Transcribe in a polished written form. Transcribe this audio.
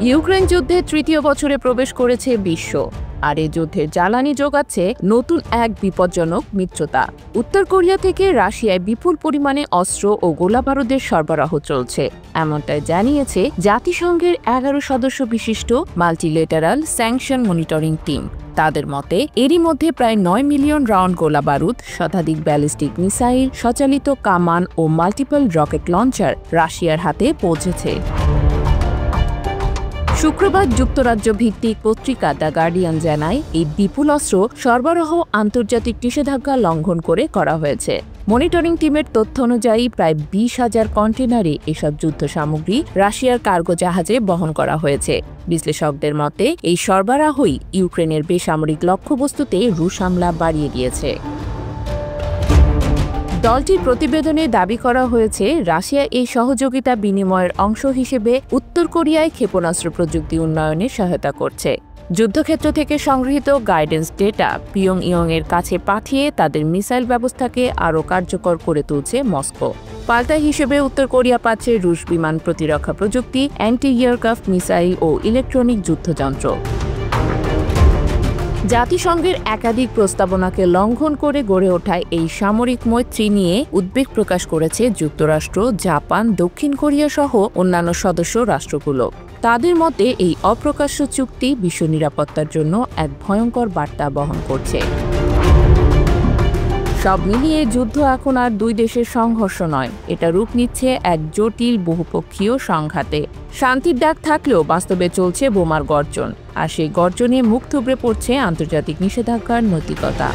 Ukraine যুদ্ধে তৃতীয় বছরে প্রবেশ করেছে বিশ্ব, আর এই যুদ্ধের জ্বালানি যোগাচ্ছে নতুন এক বিপজ্জনক মিত্রতা। উত্তর কোরিয়া থেকে রাশিয়ায় বিপুল পরিমাণে অস্ত্র ও গোলাবারুদের সরবরাহ চলছে, এমনটাই জানিয়েছে জাতিসংঘের 11 সদস্য বিশিষ্ট মাল্টিলেটারাল স্যাংশন মনিটরিং টিম। তাদের মতে এরই মধ্যে প্রায় 9 মিলিয়ন রাউন্ড গোলাবারুদ, শতাধিক ব্যালিস্টিক মিসাইল, সচালিত কামান ও মাল্টিপল রকেট লঞ্চার রাশিয়ার হাতে পৌঁছেছে। শুক্রবার যুক্তরাজ্য ভিত্তিক পত্রিকা দ্য গার্ডিয়ান জানায়, এই বিপুল অস্ত্র সরবরাহ আন্তর্জাতিক নিষেধাজ্ঞা লঙ্ঘন করে করা হয়েছে। মনিটরিং টিমের তথ্য অনুযায়ী প্রায় 20,000 কন্টেনারে এসব যুদ্ধ সামগ্রী রাশিয়ার কার্গো জাহাজে বহন করা হয়েছে। বিশ্লেষকদের মতে এই সরবরাহই ইউক্রেনের বেসামরিক লক্ষ্যবস্তুতে রুশ হামলা বাড়িয়ে দিয়েছে। দলটির প্রতিবেদনে দাবি করা হয়েছে, রাশিয়া এই সহযোগিতা বিনিময়ের অংশ হিসেবে উত্তর কোরিয়ায় ক্ষেপণাস্ত্র প্রযুক্তি উন্নয়নে সহায়তা করছে। যুদ্ধক্ষেত্র থেকে সংগৃহীত গাইডেন্স ডেটা পিয়ংইয়ং এর কাছে পাঠিয়ে তাদের মিসাইল ব্যবস্থাকে আরও কার্যকর করে তুলছে মস্কো। পাল্টা হিসেবে উত্তর কোরিয়া পাচ্ছে রুশ বিমান প্রতিরক্ষা প্রযুক্তি, অ্যান্টি এয়ারক্রাফট মিসাইল ও ইলেকট্রনিক যুদ্ধযন্ত্র। জাতিসংঘের একাধিক প্রস্তাবনাকে লঙ্ঘন করে গড়ে ওঠা এই সামরিক মৈত্রী নিয়ে উদ্বেগ প্রকাশ করেছে যুক্তরাষ্ট্র, জাপান, দক্ষিণ কোরিয়া সহ অন্যান্য সদস্য রাষ্ট্রগুলো। তাদের মতে এই অপ্রকাশ্য চুক্তি বিশ্ব নিরাপত্তার জন্য এক ভয়ঙ্কর বার্তা বহন করছে। সব মিলিয়ে যুদ্ধ এখন আর দুই দেশের সংঘর্ষ নয়, এটা রূপ নিচ্ছে এক জটিল বহুপক্ষীয় সংঘাতে। শান্তির ডাক থাকলেও বাস্তবে চলছে বোমার গর্জন, আর সেই গর্জনে মুখ থুবড়ে পড়ছে আন্তর্জাতিক নিষেধাজ্ঞার নৈতিকতা।